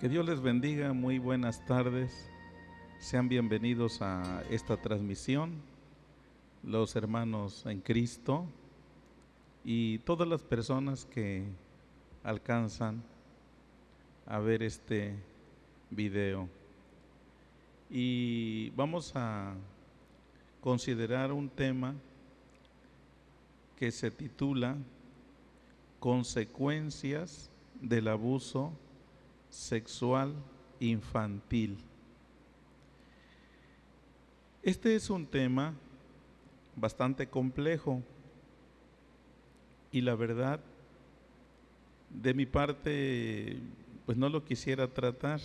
Que Dios les bendiga, muy buenas tardes. Sean bienvenidos a esta transmisión, los hermanos en Cristo y todas las personas que alcanzan a ver este video. Y vamos a considerar un tema que se titula Consecuencias del abuso sexual infantil. Este es un tema bastante complejo y la verdad, de mi parte, pues no lo quisiera tratar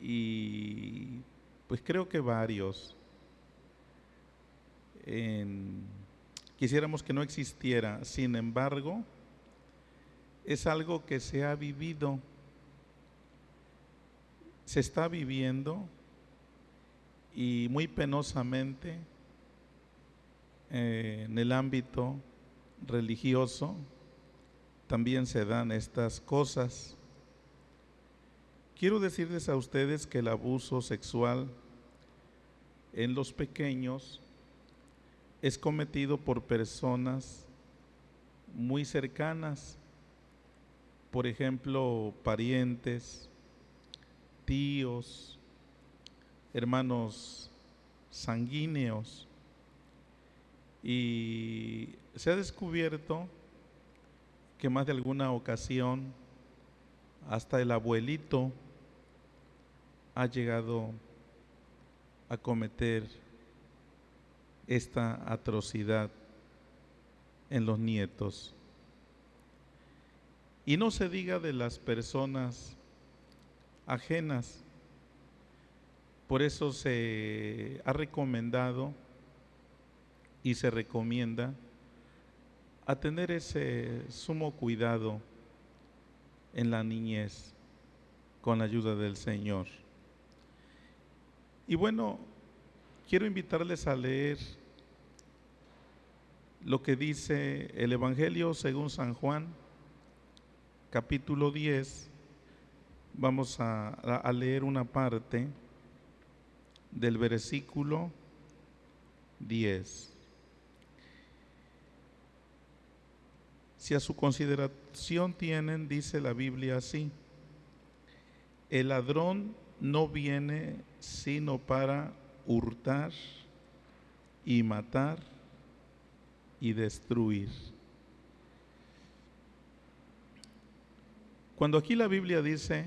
y pues creo que varios quisiéramos que no existiera. Sin embargo, es algo que se ha vivido, se está viviendo y muy penosamente en el ámbito religioso también se dan estas cosas. Quiero decirles a ustedes que el abuso sexual en los pequeños es cometido por personas muy cercanas, por ejemplo, parientes, tíos, hermanos sanguíneos, y se ha descubierto que más de alguna ocasión hasta el abuelito ha llegado a cometer esta atrocidad en los nietos. Y no se diga de las personas ajenas. Por eso se ha recomendado y se recomienda a tener ese sumo cuidado en la niñez con la ayuda del Señor. Y bueno, quiero invitarles a leer lo que dice el Evangelio según San Juan, capítulo 10. Vamos a leer una parte del versículo 10. Si a su consideración tienen, dice la Biblia así: el ladrón no viene sino para hurtar y matar y destruir. Cuando aquí la Biblia dice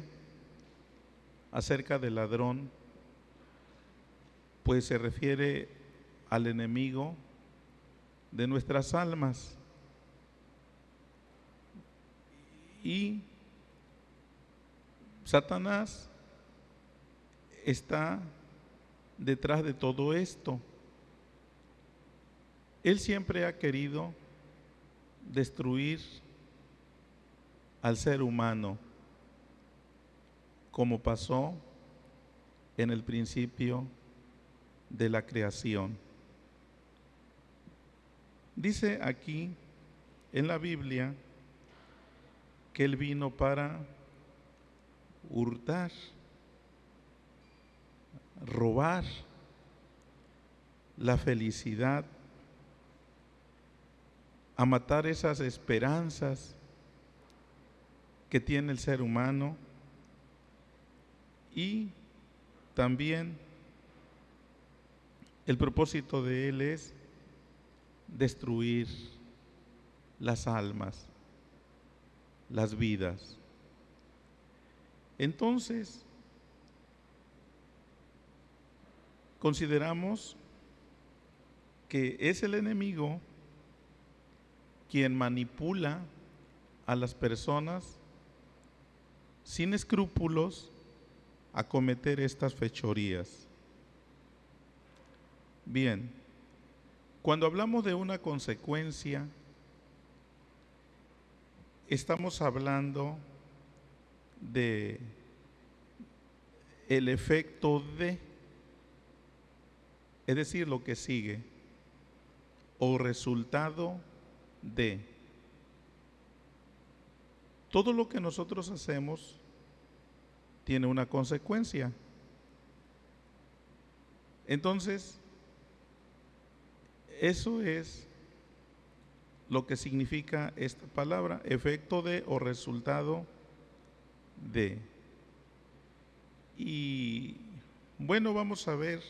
acerca del ladrón, pues se refiere al enemigo de nuestras almas. Y Satanás está detrás de todo esto. Él siempre ha querido destruir al ser humano, como pasó en el principio de la creación. Dice aquí en la Biblia que Él vino para hurtar, robar la felicidad, a matar esas esperanzas que tiene el ser humano, y también el propósito de Él es destruir las almas, las vidas. Entonces, consideramos que es el enemigo quien manipula a las personas sin escrúpulos a cometer estas fechorías. Bien, cuando hablamos de una consecuencia, estamos hablando de el efecto de, es decir, lo que sigue, o resultado de. Todo lo que nosotros hacemos tiene una consecuencia. Entonces, eso es lo que significa esta palabra, efecto de o resultado de. Y bueno, vamos a ver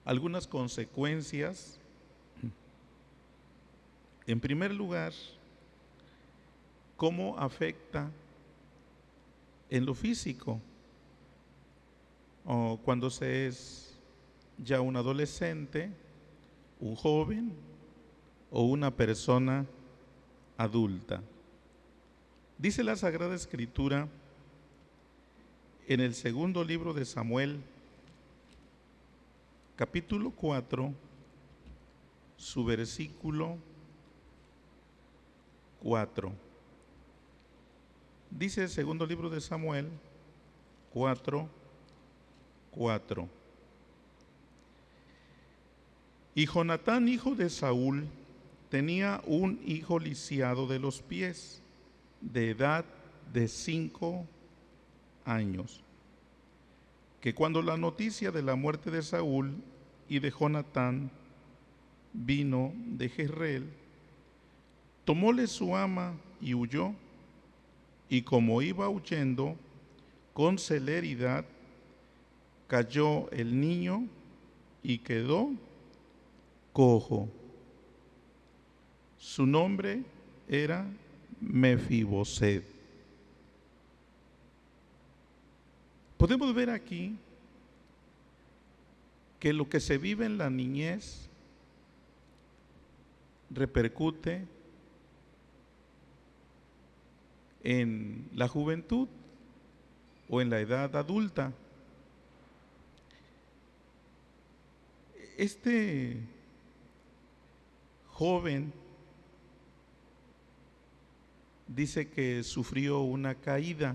algunas consecuencias. En primer lugar, cómo afecta en lo físico o cuando se es ya un adolescente, un joven o una persona adulta. Dice la Sagrada Escritura en el segundo libro de Samuel, capítulo 4, su versículo 4. Dice el segundo libro de Samuel 4, 4. Y Jonatán, hijo de Saúl, tenía un hijo lisiado de los pies, de edad de 5 años, que cuando la noticia de la muerte de Saúl y de Jonatán vino de Jezreel, tomóle su ama y huyó, y como iba huyendo, con celeridad cayó el niño y quedó cojo. Su nombre era Mefiboset. Podemos ver aquí que lo que se vive en la niñez repercute en la juventud o en la edad adulta. Este joven dice que sufrió una caída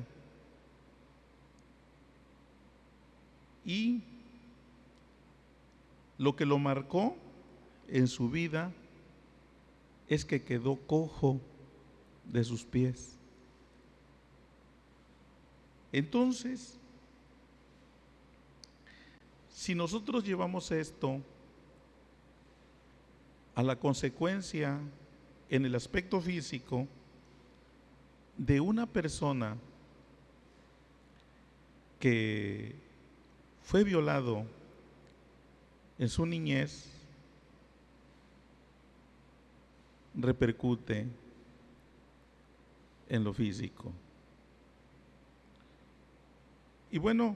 y lo que lo marcó en su vida es que quedó cojo de sus pies. Entonces, si nosotros llevamos esto a la consecuencia en el aspecto físico de una persona que fue violado en su niñez, repercute en lo físico. Y bueno,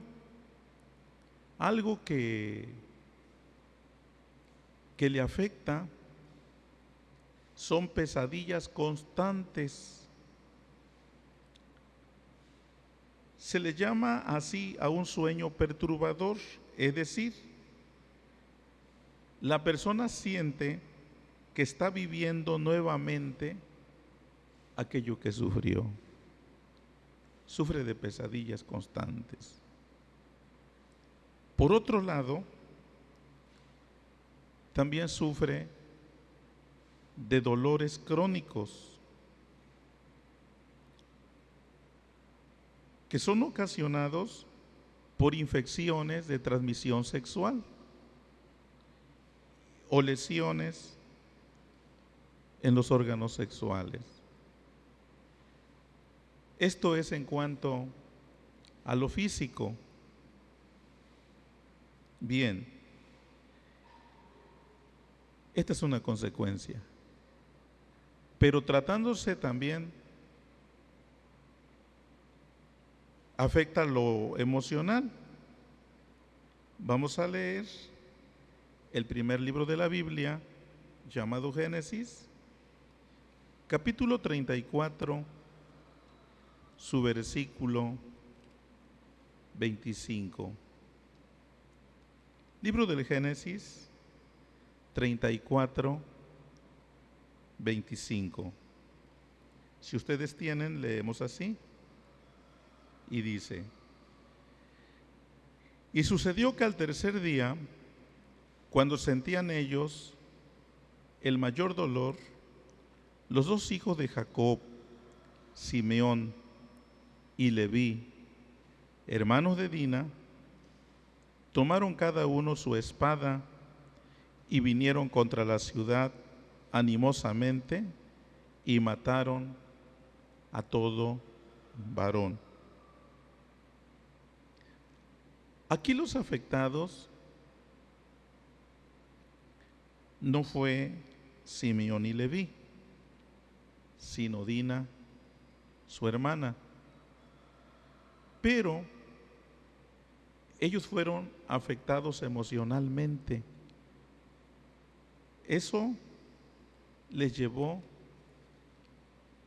algo que le afecta son pesadillas constantes. Se le llama así a un sueño perturbador, es decir, la persona siente que está viviendo nuevamente aquello que sufrió. Sufre de pesadillas constantes. Por otro lado, también sufre de dolores crónicos que son ocasionados por infecciones de transmisión sexual o lesiones en los órganos sexuales. Esto es en cuanto a lo físico. Bien, esta es una consecuencia, pero tratándose también afecta lo emocional. Vamos a leer el primer libro de la Biblia, llamado Génesis, capítulo 34, su versículo 25. Libro del Génesis 34, 25. Si ustedes tienen, leemos así. Y dice: y sucedió que al tercer día, cuando sentían ellos el mayor dolor, los dos hijos de Jacob, Simeón y Leví, hermanos de Dina, tomaron cada uno su espada y vinieron contra la ciudad animosamente y mataron a todo varón. Aquí los afectados no fue Simeón y Leví, sino Dina, su hermana. Pero ellos fueron afectados emocionalmente. Eso les llevó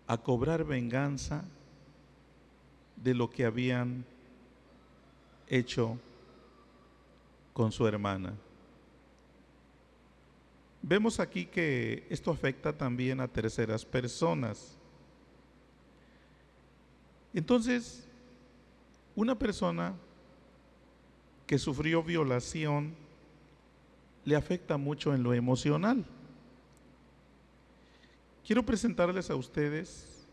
a cobrar venganza de lo que habían hecho con su hermana. Vemos aquí que esto afecta también a terceras personas. Entonces, una persona que sufrió violación le afecta mucho en lo emocional. Quiero presentarles a ustedes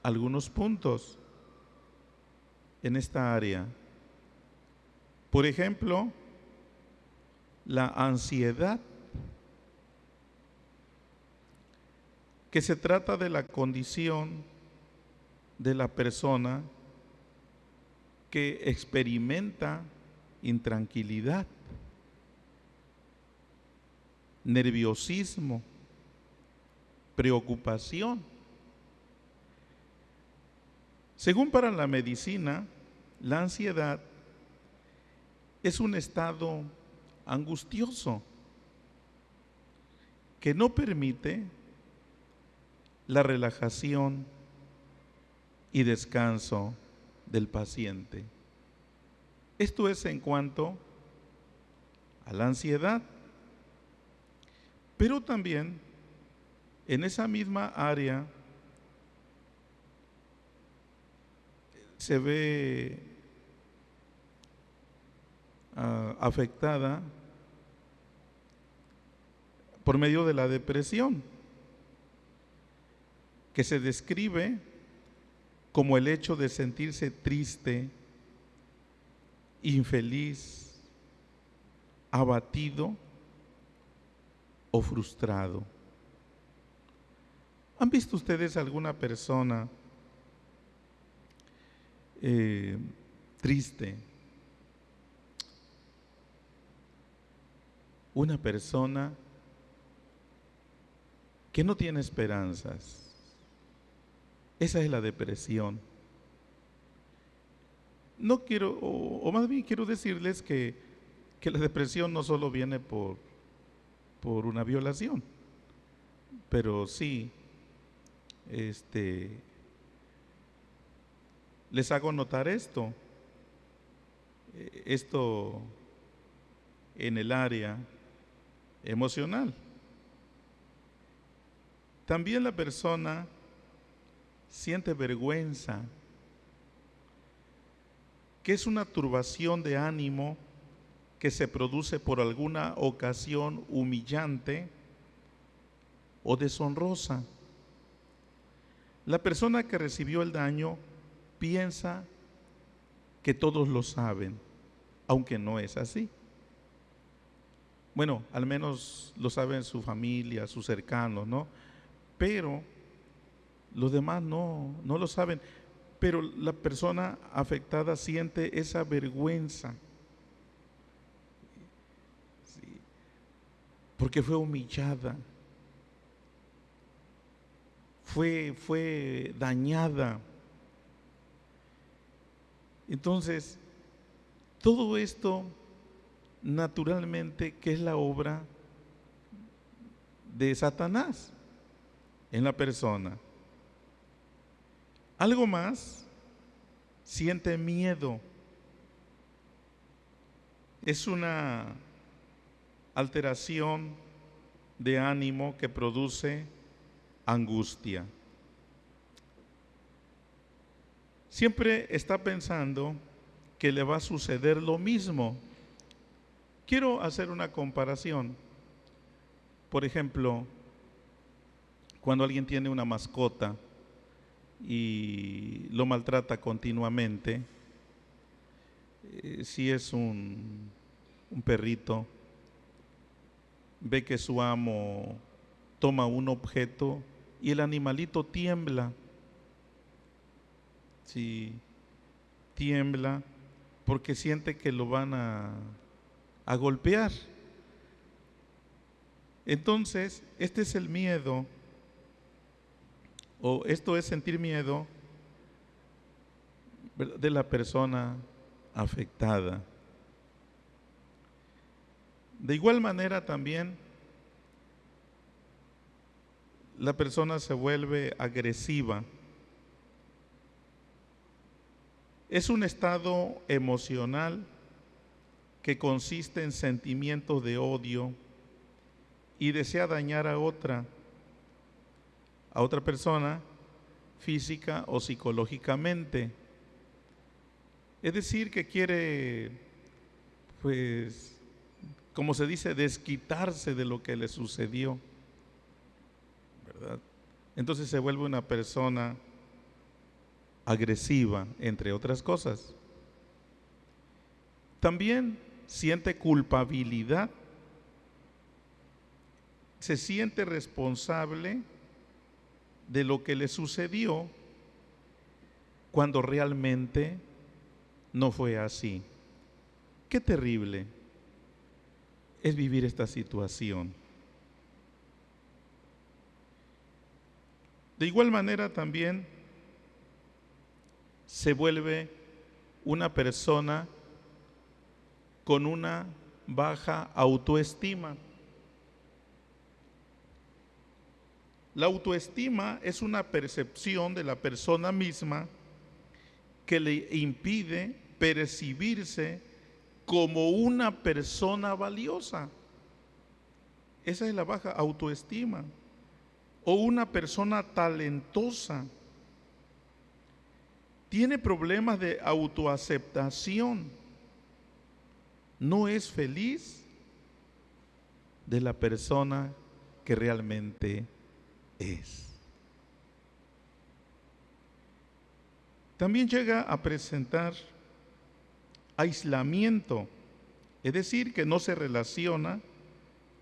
algunos puntos en esta área. Por ejemplo, la ansiedad, que se trata de la condición de la persona que experimenta intranquilidad, nerviosismo, preocupación. Según para la medicina, la ansiedad es un estado angustioso que no permite la relajación y descanso del paciente. Esto es en cuanto a la ansiedad, pero también en esa misma área se ve afectada por medio de la depresión, que se describe como el hecho de sentirse triste, infeliz, abatido o frustrado. ¿Han visto ustedes alguna persona triste? Una persona que no tiene esperanzas. Esa es la depresión. No quiero, o más bien quiero decirles que la depresión no solo viene por una violación, pero sí, les hago notar esto en el área emocional. También la persona siente vergüenza, que es una turbación de ánimo que se produce por alguna ocasión humillante o deshonrosa. La persona que recibió el daño piensa que todos lo saben, aunque no es así. Bueno, al menos lo saben su familia, sus cercanos, ¿no? Pero los demás no lo saben. Pero la persona afectada siente esa vergüenza, ¿sí? Porque fue humillada, fue dañada. Entonces, todo esto naturalmente que es la obra de Satanás en la persona. Algo más, siente miedo. Es una alteración de ánimo que produce angustia. Siempre está pensando que le va a suceder lo mismo. Quiero hacer una comparación. Por ejemplo, cuando alguien tiene una mascota y lo maltrata continuamente. Si es un perrito, ve que su amo toma un objeto y el animalito tiembla. Sí, tiembla porque siente que lo van a golpear. Entonces, este es el miedo, o esto es sentir miedo, ¿verdad?, de la persona afectada. De igual manera también la persona se vuelve agresiva. Es un estado emocional que consiste en sentimientos de odio y desea dañar a otra persona física o psicológicamente. Es decir, que quiere, pues, como se dice, desquitarse de lo que le sucedió, ¿verdad? Entonces se vuelve una persona agresiva, entre otras cosas. También siente culpabilidad, se siente responsable de lo que le sucedió cuando realmente no fue así. Qué terrible es vivir esta situación. De igual manera también se vuelve una persona con una baja autoestima. La autoestima es una percepción de la persona misma que le impide percibirse como una persona valiosa. Esa es la baja autoestima. O una persona talentosa. Tiene problemas de autoaceptación. No es feliz de la persona que realmente es. También llega a presentar aislamiento, es decir, que no se relaciona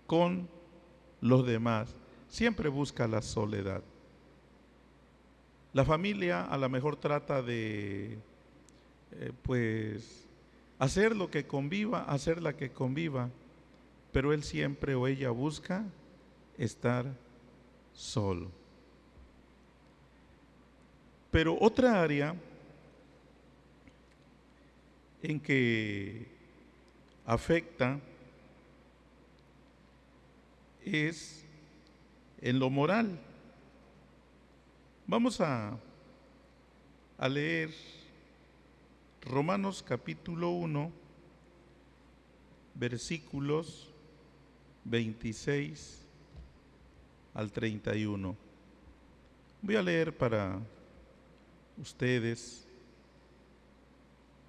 con los demás, siempre busca la soledad. La familia a lo mejor trata de, pues, hacerla que conviva, pero él siempre o ella busca estar solo. Pero otra área en que afecta es en lo moral. Vamos a leer Romanos capítulo 1, versículos 26 al 31. Voy a leer para ustedes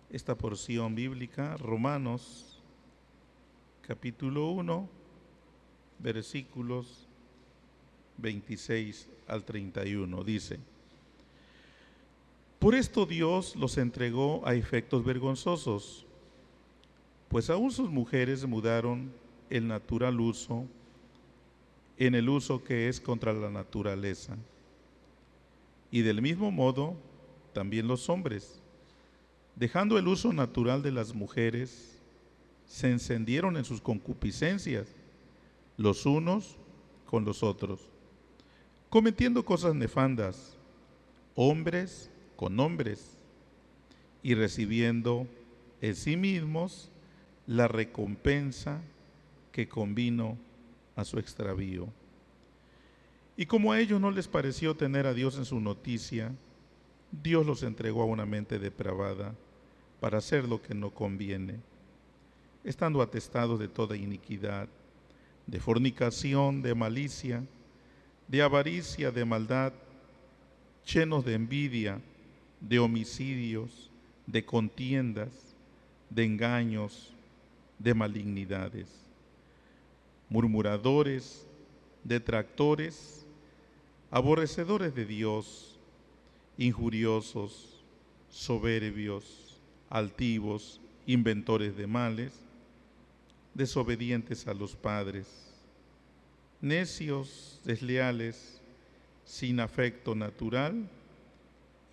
esta porción bíblica, Romanos capítulo 1, versículos 26 al 31. Dice: por esto Dios los entregó a efectos vergonzosos, pues aún sus mujeres mudaron el natural uso en el uso que es contra la naturaleza. Y del mismo modo, también los hombres, dejando el uso natural de las mujeres, se encendieron en sus concupiscencias, los unos con los otros, cometiendo cosas nefandas, hombres con hombres, y recibiendo en sí mismos la recompensa que convino a su extravío. Y como a ellos no les pareció tener a Dios en su noticia, Dios los entregó a una mente depravada para hacer lo que no conviene, estando atestados de toda iniquidad, de fornicación, de malicia, de avaricia, de maldad, llenos de envidia, de homicidios, de contiendas, de engaños, de malignidades, murmuradores, detractores, aborrecedores de Dios, injuriosos, soberbios, altivos, inventores de males, desobedientes a los padres, necios, desleales, sin afecto natural,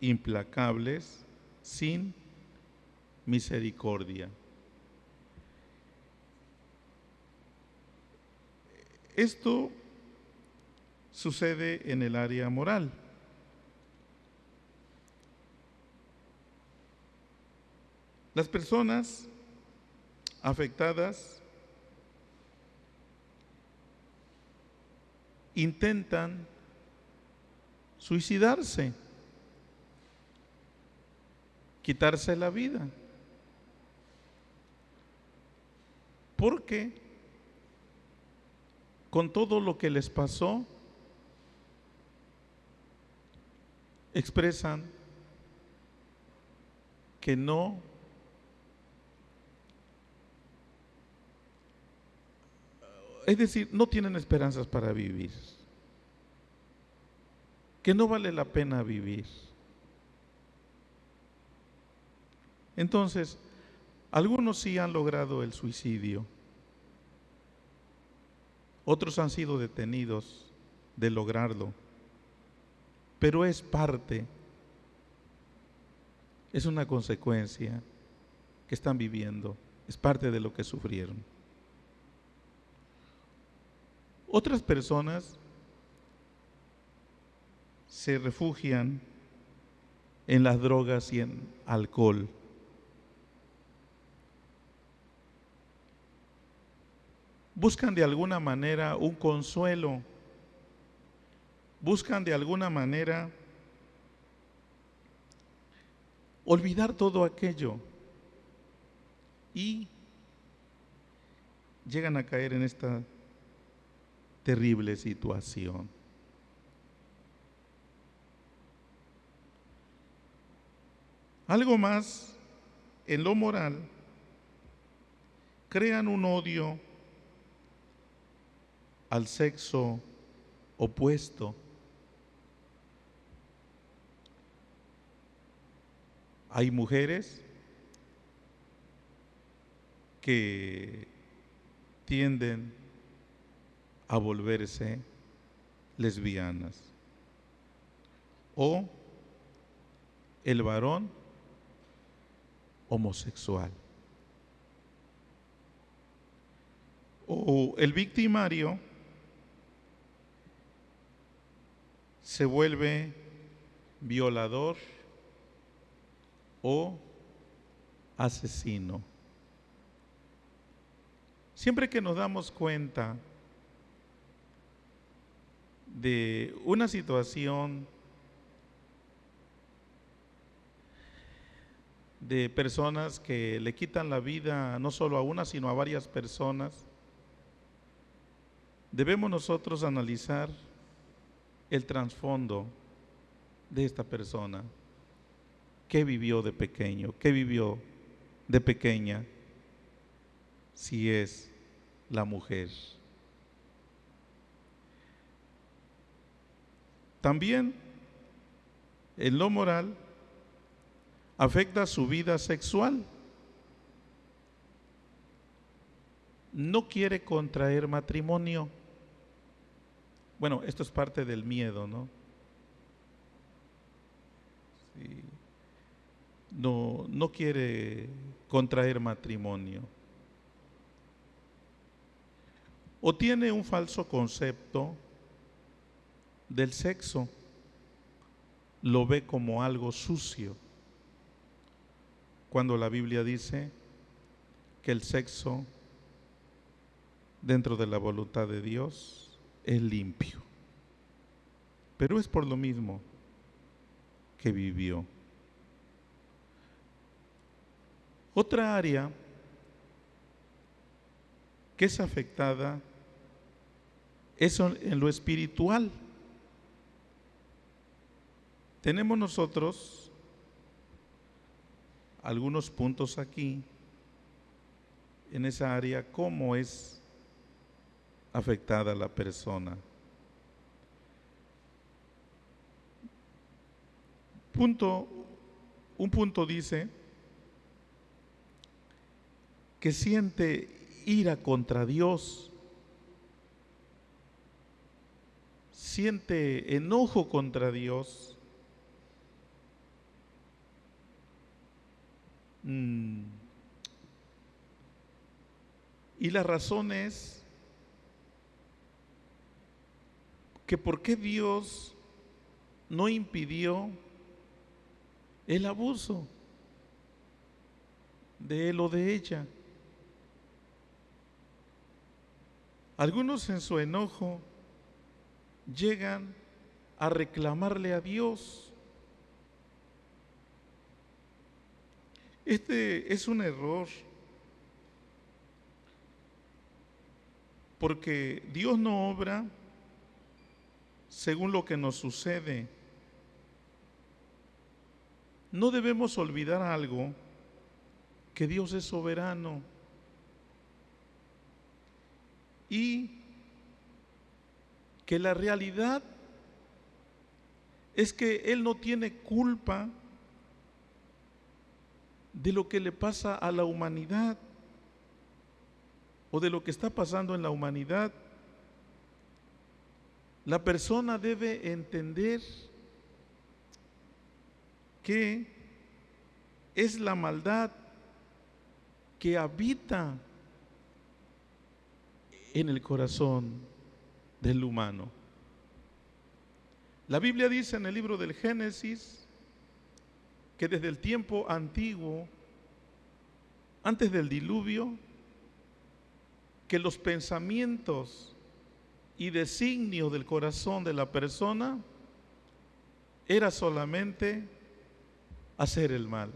implacables, sin misericordia. Esto sucede en el área moral. Las personas afectadas intentan suicidarse, quitarse la vida, porque con todo lo que les pasó, expresan que no es decir, no tienen esperanzas para vivir, que no vale la pena vivir. Entonces, algunos sí han logrado el suicidio, otros han sido detenidos de lograrlo, pero es parte, es una consecuencia que están viviendo, es parte de lo que sufrieron. Otras personas se refugian en las drogas y en alcohol. Buscan de alguna manera un consuelo, buscan de alguna manera olvidar todo aquello y llegan a caer en esta terrible situación. Algo más, en lo moral, crean un odio al sexo opuesto. Hay mujeres que tienden a volverse lesbianas, o el varón homosexual, o el victimario se vuelve violador o asesino. Siempre que nos damos cuenta de una situación de personas que le quitan la vida no solo a una, sino a varias personas, debemos nosotros analizar el trasfondo de esta persona. ¿Qué vivió de pequeño? ¿Qué vivió de pequeña? Si es la mujer. También en lo moral afecta su vida sexual. No quiere contraer matrimonio. Bueno, esto es parte del miedo, ¿no? Sí. No quiere contraer matrimonio. O tiene un falso concepto del sexo. Lo ve como algo sucio, cuando la Biblia dice que el sexo dentro de la voluntad de Dios es limpio. Pero es por lo mismo que vivió. Otra área que es afectada es en lo espiritual. Tenemos nosotros algunos puntos aquí en esa área, cómo es afectada la persona. Punto Un punto dice que siente ira contra Dios, siente enojo contra Dios. Y la razón es que por qué Dios no impidió el abuso de él o de ella. Algunos en su enojo llegan a reclamarle a Dios. Este es un error, porque Dios no obra según lo que nos sucede. No debemos olvidar algo, que Dios es soberano y que la realidad es que Él no tiene culpa de lo que le pasa a la humanidad o de lo que está pasando en la humanidad. La persona debe entender que es la maldad que habita en el corazón del humano. La Biblia dice en el libro del Génesis que desde el tiempo antiguo, antes del diluvio, que los pensamientos y designios del corazón de la persona era solamente hacer el mal.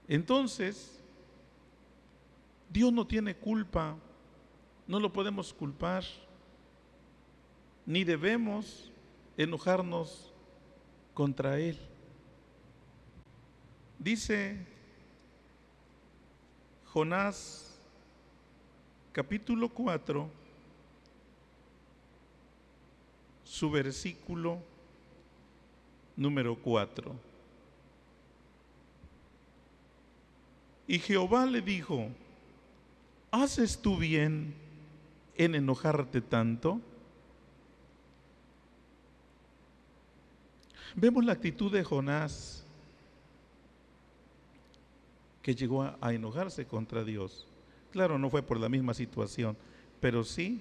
Entonces, Dios no tiene culpa, no lo podemos culpar, ni debemos enojarnos contra Él. Dice Jonás, capítulo 4, su versículo número 4. Y Jehová le dijo: ¿haces tú bien en enojarte tanto? Vemos la actitud de Jonás, que llegó a enojarse contra Dios. Claro, no fue por la misma situación, pero sí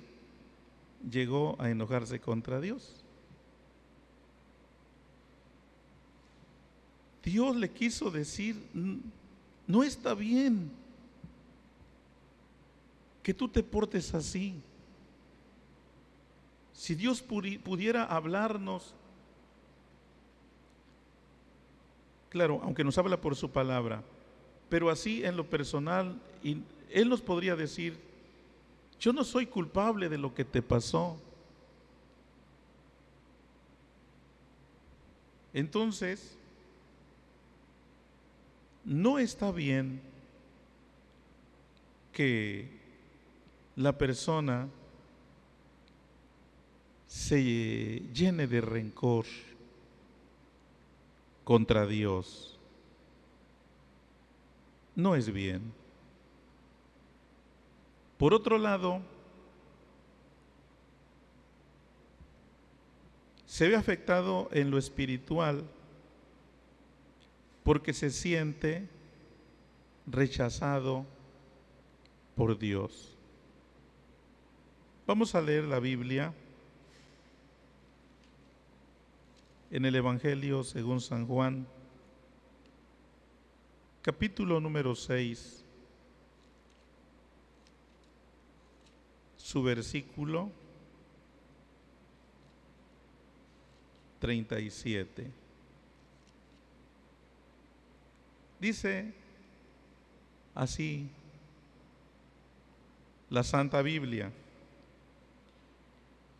llegó a enojarse contra Dios. Dios le quiso decir: no está bien que tú te portes así. Si Dios pudiera hablarnos, claro, aunque nos habla por su palabra, pero así en lo personal, Él nos podría decir: yo no soy culpable de lo que te pasó. Entonces, no está bien que la persona se llene de rencor contra Dios. No es bien. Por otro lado, se ve afectado en lo espiritual porque se siente rechazado por Dios. Vamos a leer la Biblia en el Evangelio según San Juan, capítulo número 6, su versículo 37. Dice así la Santa Biblia: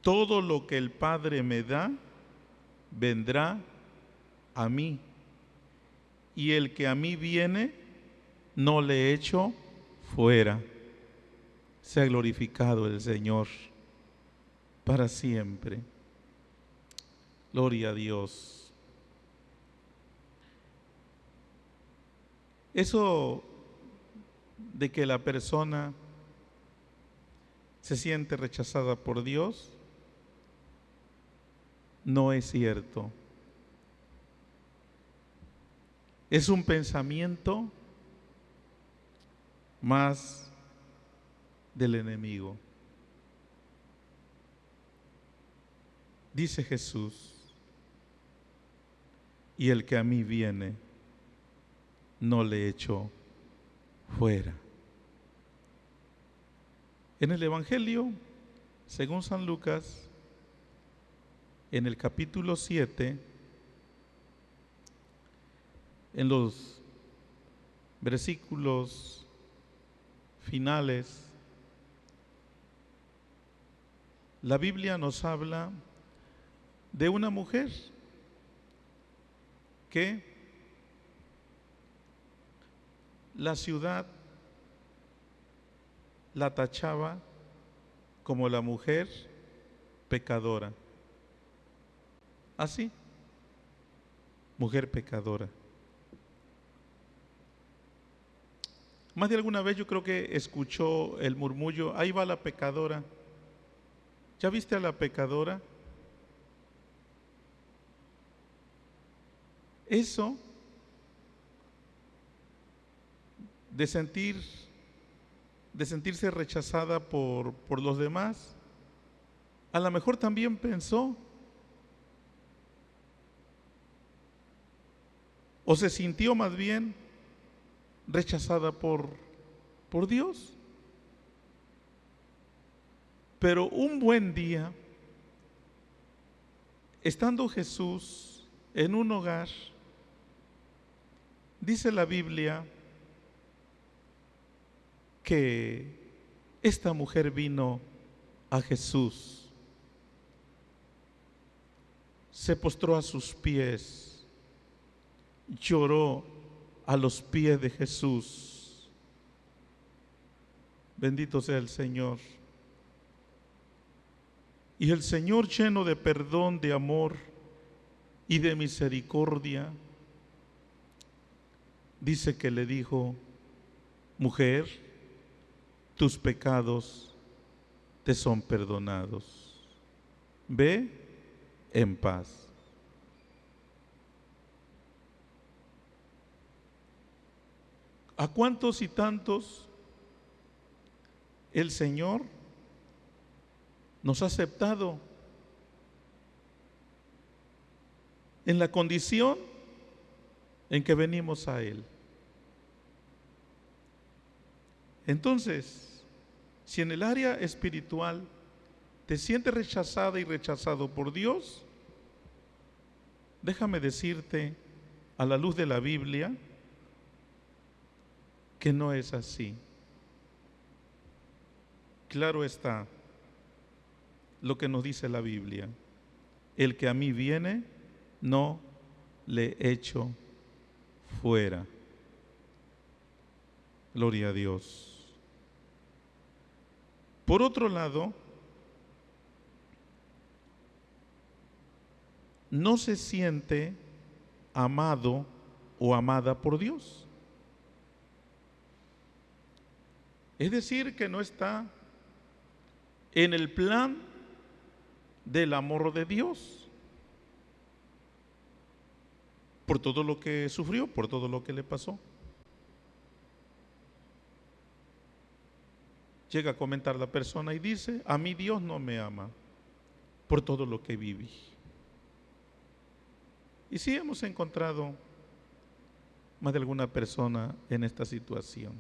todo lo que el Padre me da, vendrá a mí, y el que a mí viene, no le echo fuera. Sea glorificado el Señor para siempre. Gloria a Dios. Eso de que la persona se siente rechazada por Dios no es cierto. Es un pensamiento más del enemigo. Dice Jesús, y el que a mí viene, no le echo fuera. En el Evangelio, según San Lucas, en el capítulo 7, en los versículos finales, la Biblia nos habla de una mujer que la ciudad la tachaba como la mujer pecadora. Así, mujer pecadora. Más de alguna vez yo creo que escuchó el murmullo, ahí va la pecadora. ¿Ya viste a la pecadora? Eso de sentirse rechazada por los demás, a lo mejor también pensó o se sintió más bien rechazada por Dios. Pero un buen día, estando Jesús en un hogar, dice la Biblia que esta mujer vino a Jesús, se postró a sus pies, lloró a los pies de Jesús. Bendito sea el Señor. Y el Señor, lleno de perdón, de amor y de misericordia, dice que le dijo: mujer, tus pecados te son perdonados. Ve en paz. ¿A cuántos y tantos el Señor nos ha aceptado en la condición en que venimos a Él? Entonces, si en el área espiritual te sientes rechazada y rechazado por Dios, déjame decirte, a la luz de la Biblia, que no es así. Claro está lo que nos dice la Biblia: el que a mí viene, no le echo fuera. Gloria a Dios. Por otro lado, no se siente amado o amada por Dios. Es decir, que no está en el plan del amor de Dios, por todo lo que sufrió, por todo lo que le pasó. Llega a comentar la persona y dice: a mí Dios no me ama por todo lo que viví. Y sí hemos encontrado más de alguna persona en esta situación.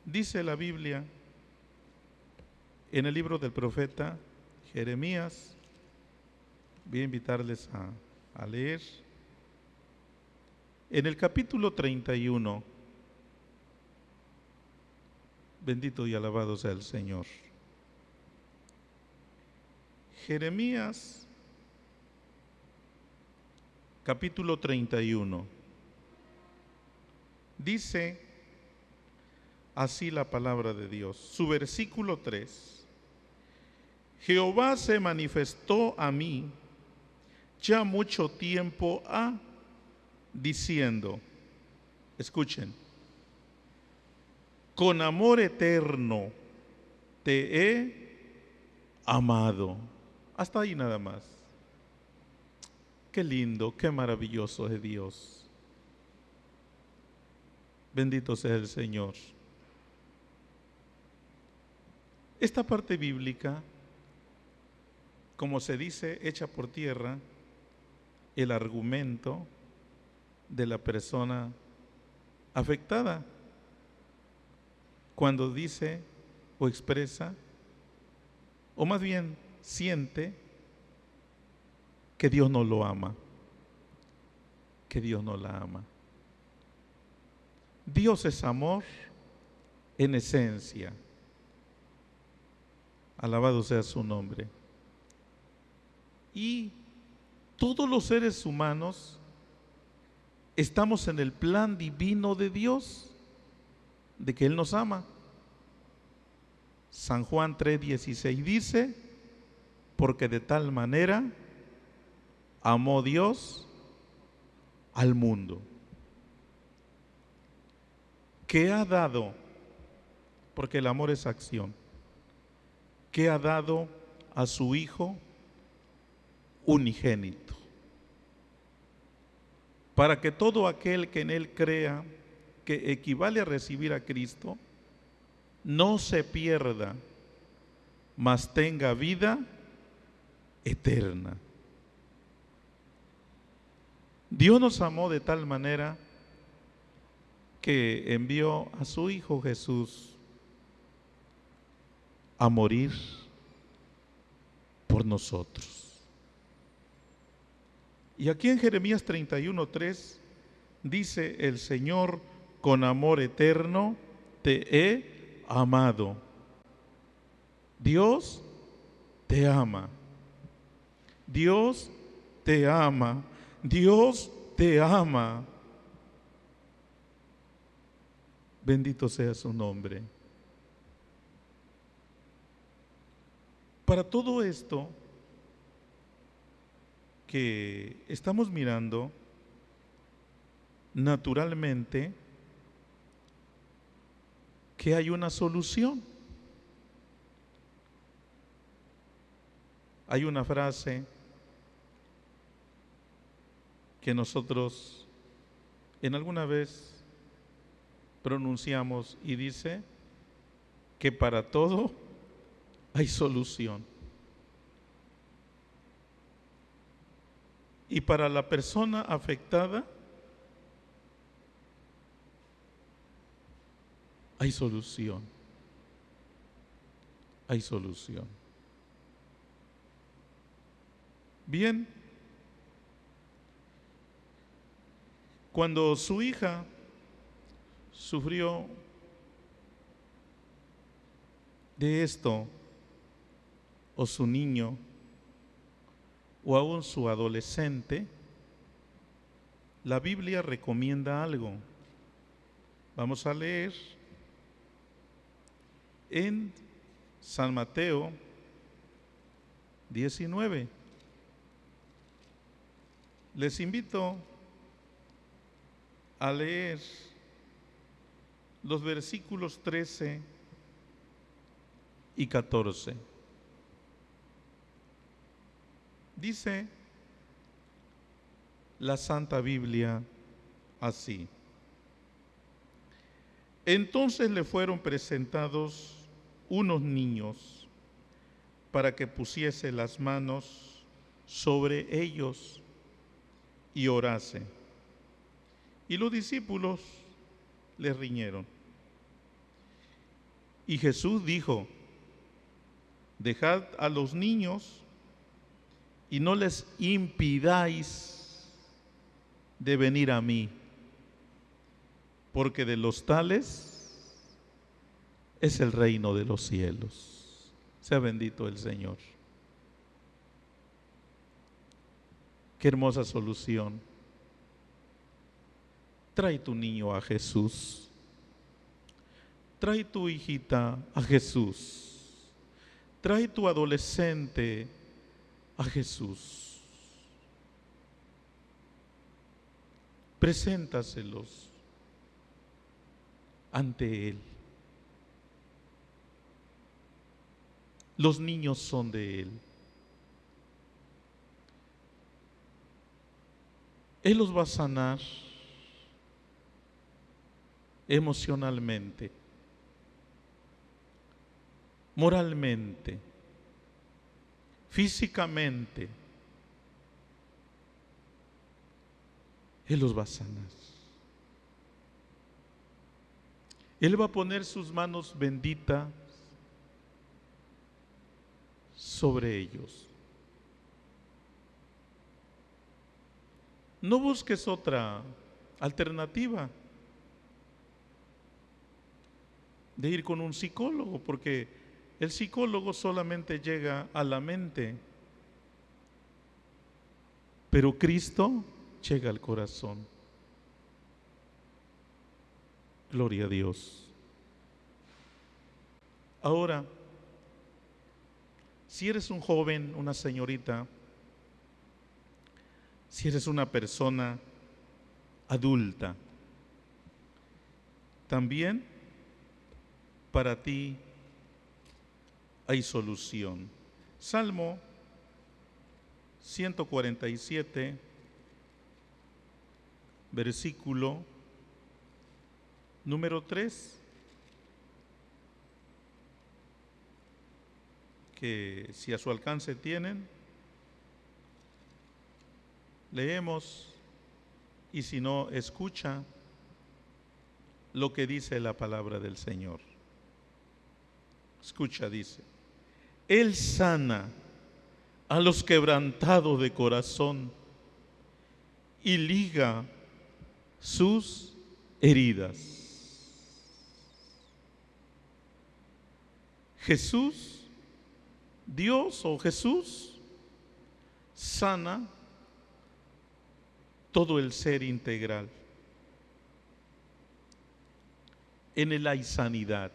Dice la Biblia en el libro del profeta Jeremías, voy a invitarles a leer, en el capítulo 31, bendito y alabado sea el Señor. Jeremías, capítulo 31, dice así la palabra de Dios, su versículo 3: Jehová se manifestó a mí ya mucho tiempo ha, diciendo: Escuchen, con amor eterno te he amado. Hasta ahí nada más. Qué lindo, qué maravilloso es Dios. Bendito sea el Señor. Esta parte bíblica, como se dice, echa por tierra el argumento de la persona afectada cuando dice o expresa, o más bien siente que Dios no lo ama, que Dios no la ama. Dios es amor en esencia. Alabado sea su nombre. Y todos los seres humanos estamos en el plan divino de Dios, de que Él nos ama. San Juan 3:16 dice, porque de tal manera amó Dios al mundo, que ha dado, porque el amor es acción, que ha dado a su Hijo unigénito, para que todo aquel que en Él crea, que equivale a recibir a Cristo, no se pierda, mas tenga vida eterna. Dios nos amó de tal manera que envió a su Hijo Jesús a morir por nosotros. Y aquí en Jeremías 31:3 dice el Señor, con amor eterno te he amado. Dios te ama. Dios te ama. Dios te ama. Bendito sea su nombre. Para todo esto que estamos mirando, naturalmente que hay una solución. Hay una frase que nosotros en alguna vez pronunciamos y dice que para todo hay solución. Y para la persona afectada hay solución. Hay solución. Bien, cuando su hija sufrió de esto, o su niño, o aún su adolescente, la Biblia recomienda algo. Vamos a leer en San Mateo 19. Les invito a leer los versículos 13 y 14. Dice la Santa Biblia así: entonces le fueron presentados unos niños para que pusiese las manos sobre ellos y orase. Y los discípulos les riñeron. Y Jesús dijo: dejad a los niños y no les impidáis de venir a mí, porque de los tales es el reino de los cielos. Sea bendito el Señor. Qué hermosa solución. Trae tu niño a Jesús. Trae tu hijita a Jesús. Trae tu adolescente a Jesús. Preséntaselos ante Él. Los niños son de Él. Él los va a sanar emocionalmente, moralmente, físicamente. Él los va a sanar. Él va a poner sus manos benditas sobre ellos. No busques otra alternativa de ir con un psicólogo, porque el psicólogo solamente llega a la mente, pero Cristo llega al corazón. Gloria a Dios. Ahora, si eres un joven, una señorita, si eres una persona adulta, también para ti hay solución. Salmo 147, versículo número 3, que si a su alcance tienen, leemos, y si no, escucha lo que dice la palabra del Señor. Escucha, dice: Él sana a los quebrantados de corazón y liga sus heridas. Jesús, Dios o Jesús, sana todo el ser integral. En él hay sanidad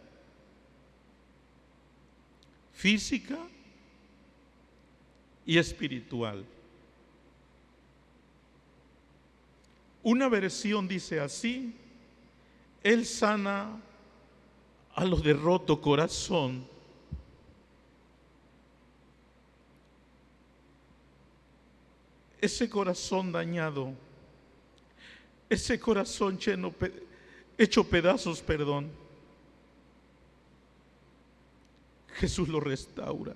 física y espiritual. Una versión dice así: Él sana a los de roto corazón ese corazón dañado, ese corazón hecho pedazos, Jesús lo restaura.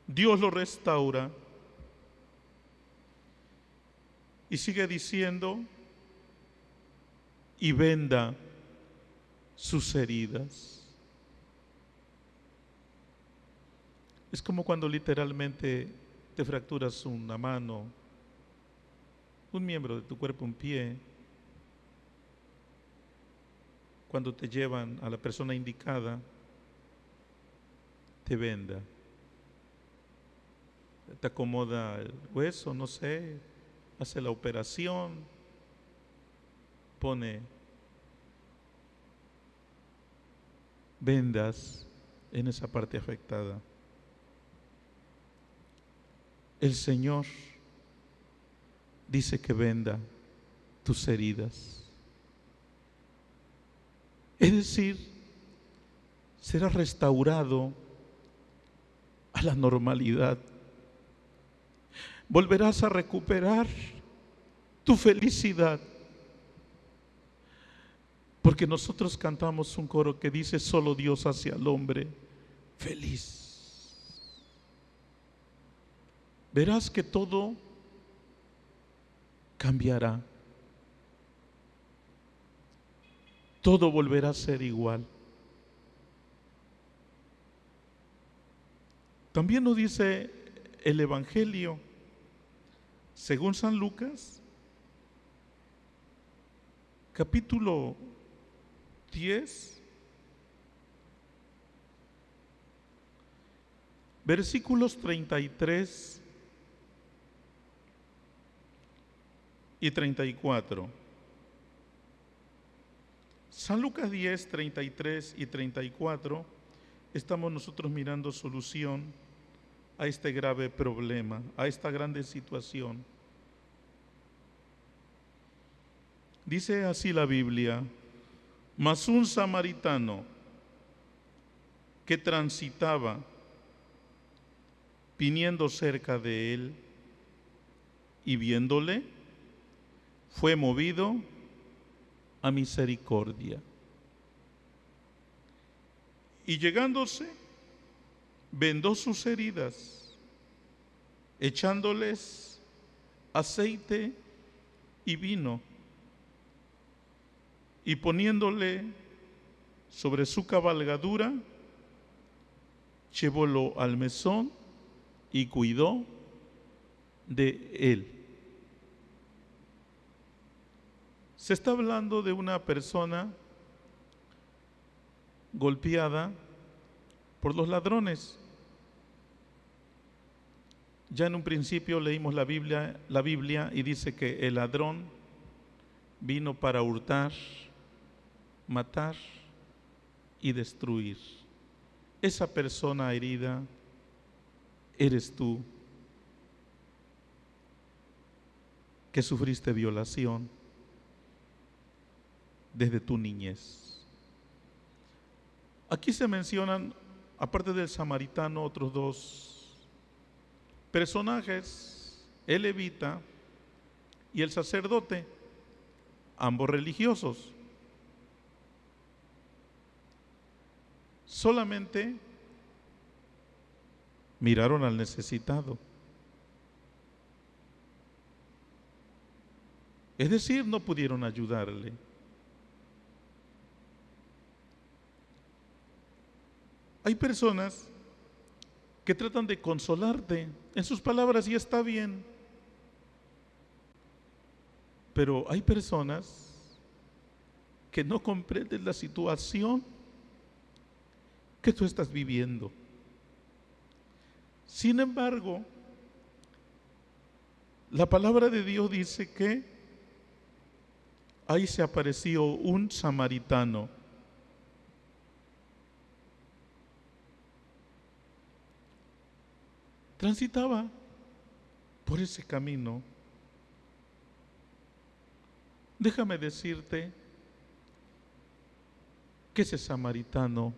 Dios lo restaura. Y sigue diciendo: y venda sus heridas. Es como cuando literalmente te fracturas una mano, un miembro de tu cuerpo, un pie. Cuando te llevan a la persona indicada, te venda, te acomoda el hueso, no sé, hace la operación, pone vendas en esa parte afectada. El Señor dice que venda tus heridas. Es decir, serás restaurado a la normalidad. Volverás a recuperar tu felicidad. Porque nosotros cantamos un coro que dice: solo Dios hace al hombre feliz. Verás que todo cambiará. Todo volverá a ser igual. También nos dice el Evangelio según San Lucas, capítulo 10, versículos 33 y 34. San Lucas 10, 33 y 34, estamos nosotros mirando solución a este grave problema, a esta grande situación. Dice así la Biblia: Mas un samaritano que transitaba viniendo cerca de él y viéndole, fue movido a misericordia. Y llegándose, vendó sus heridas, echándoles aceite y vino, y poniéndole sobre su cabalgadura, llevólo al mesón y cuidó de él. Se está hablando de una persona golpeada por los ladrones. Ya en un principio leímos la Biblia y dice que el ladrón vino para hurtar, matar y destruir. Esa persona herida eres tú, que sufriste violación desde tu niñez. Aquí se mencionan, aparte del samaritano, otros dos personajes, el levita y el sacerdote, ambos religiosos. Solamente miraron al necesitado. Es decir, no pudieron ayudarle. Hay personas que tratan de consolarte en sus palabras y está bien. Pero hay personas que no comprenden la situación que tú estás viviendo. Sin embargo, la palabra de Dios dice que ahí se apareció un samaritano. Transitaba por ese camino. Déjame decirte que ese samaritano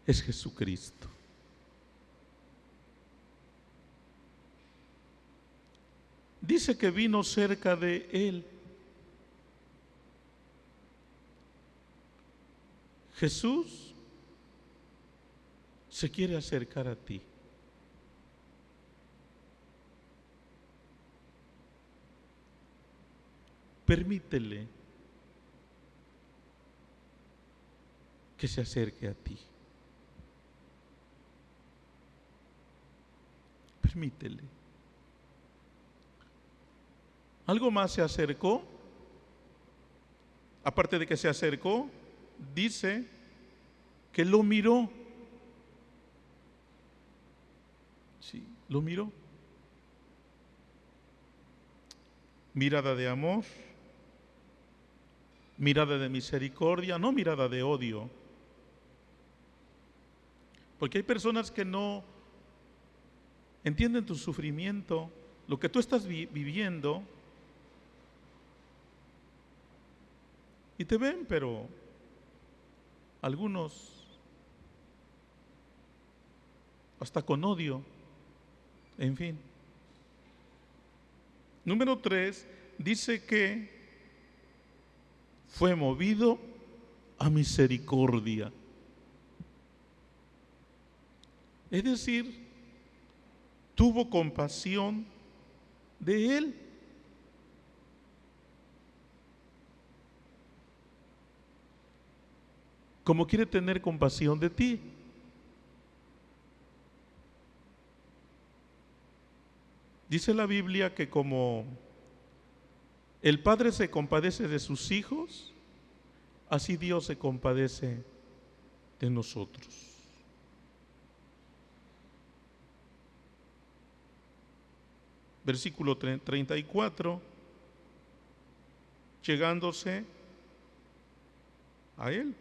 es Jesucristo. Dice que vino cerca de él. Jesús se quiere acercar a ti. Permítele que se acerque a ti. Permítele. Algo más se acercó. Aparte de que se acercó, dice que lo miró. Sí, lo miró. Mirada de amor, mirada de misericordia, no mirada de odio. Porque hay personas que no entienden tu sufrimiento, lo que tú estás viviendo, y te ven, pero algunos hasta con odio, en fin. Número 3, dice que fue movido a misericordia. Es decir, tuvo compasión de él. Como quiere tener compasión de ti. Dice la Biblia que como el Padre se compadece de sus hijos, así Dios se compadece de nosotros. Versículo 34, llegándose a él,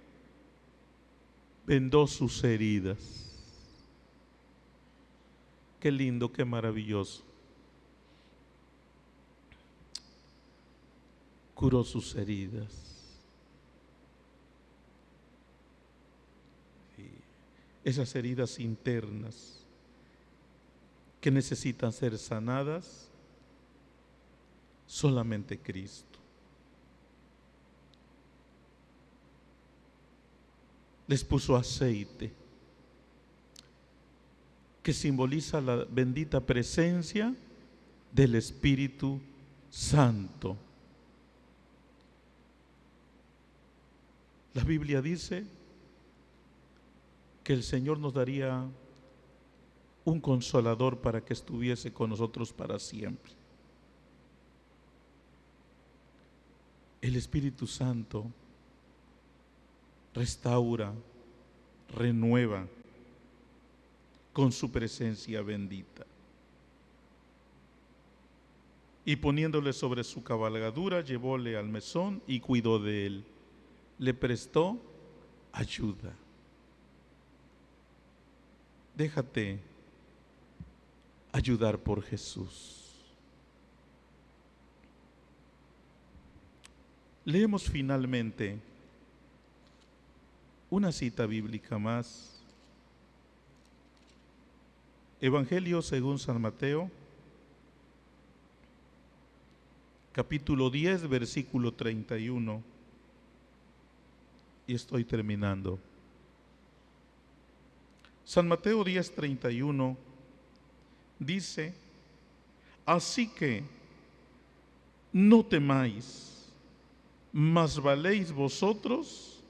vendó sus heridas. Qué lindo, qué maravilloso. curó sus heridas. Sí. Esas heridas internas que necesitan ser sanadas, solamente Cristo. Les puso aceite, que simboliza la bendita presencia del Espíritu Santo. La Biblia dice que el Señor nos daría un consolador para que estuviese con nosotros para siempre. El Espíritu Santo restaura, renueva con su presencia bendita. Y poniéndole sobre su cabalgadura, llevóle al mesón y cuidó de él. Le prestó ayuda. Déjate ayudar por Jesús. Leemos finalmente una cita bíblica más. Evangelio según San Mateo, capítulo 10, versículo 31. Y estoy terminando. San Mateo 10, 31 dice: así que no temáis, más valéis vosotros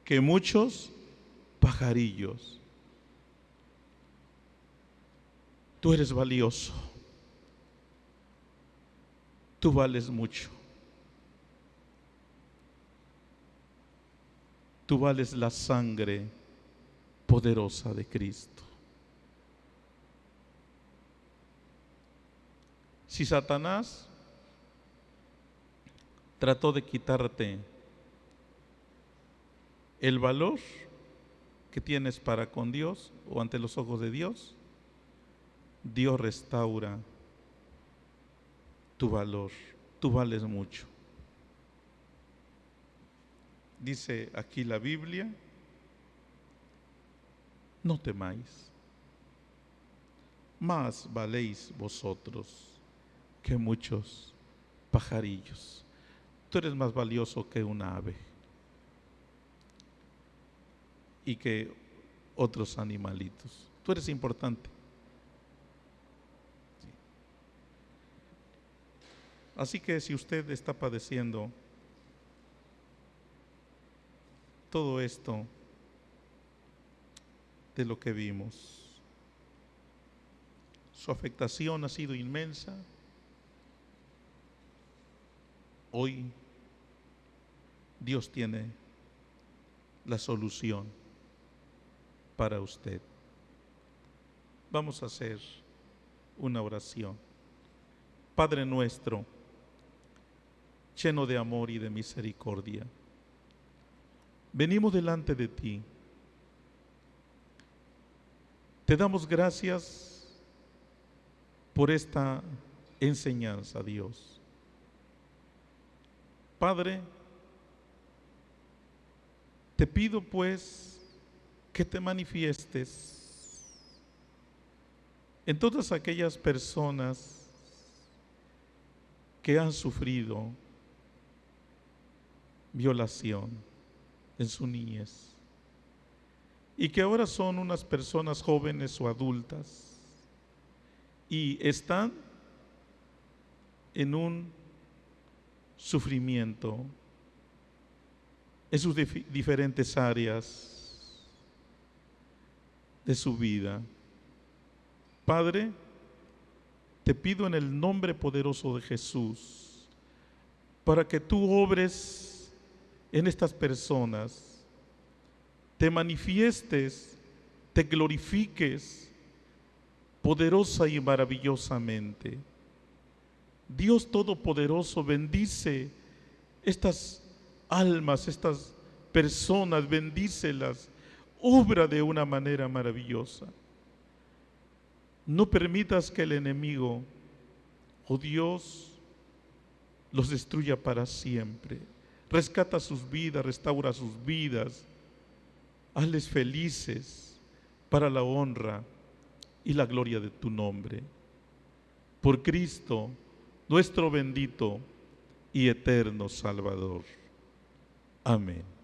que muchos pajarillos. Tú eres valioso, tú vales mucho, tú vales la sangre poderosa de Cristo. Si Satanás trató de quitarte el valor que tienes para con Dios o ante los ojos de Dios, Dios restaura tu valor. Tú vales mucho. Dice aquí la Biblia: no temáis, más valéis vosotros que muchos pajarillos. Tú eres más valioso que una ave y que otros animalitos. Tú eres importante. Sí. Así que si usted está padeciendo todo esto de lo que vimos, su afectación ha sido inmensa, hoy Dios tiene la solución para usted. Vamos a hacer una oración. Padre nuestro, lleno de amor y de misericordia, venimos delante de ti. Te damos gracias por esta enseñanza, Dios. Padre, te pido pues que te manifiestes en todas aquellas personas que han sufrido violación en su niñez y que ahora son unas personas jóvenes o adultas y están en un sufrimiento en sus diferentes áreas de su vida. Padre, te pido en el nombre poderoso de Jesús para que tú obres en estas personas, te manifiestes, te glorifiques poderosa y maravillosamente. Dios Todopoderoso, bendice estas almas, estas personas, bendícelas, obra de una manera maravillosa. No permitas que el enemigo, oh Dios, los destruya para siempre. Rescata sus vidas, restaura sus vidas, hazles felices para la honra y la gloria de tu nombre. Por Cristo, nuestro bendito y eterno Salvador. Amén.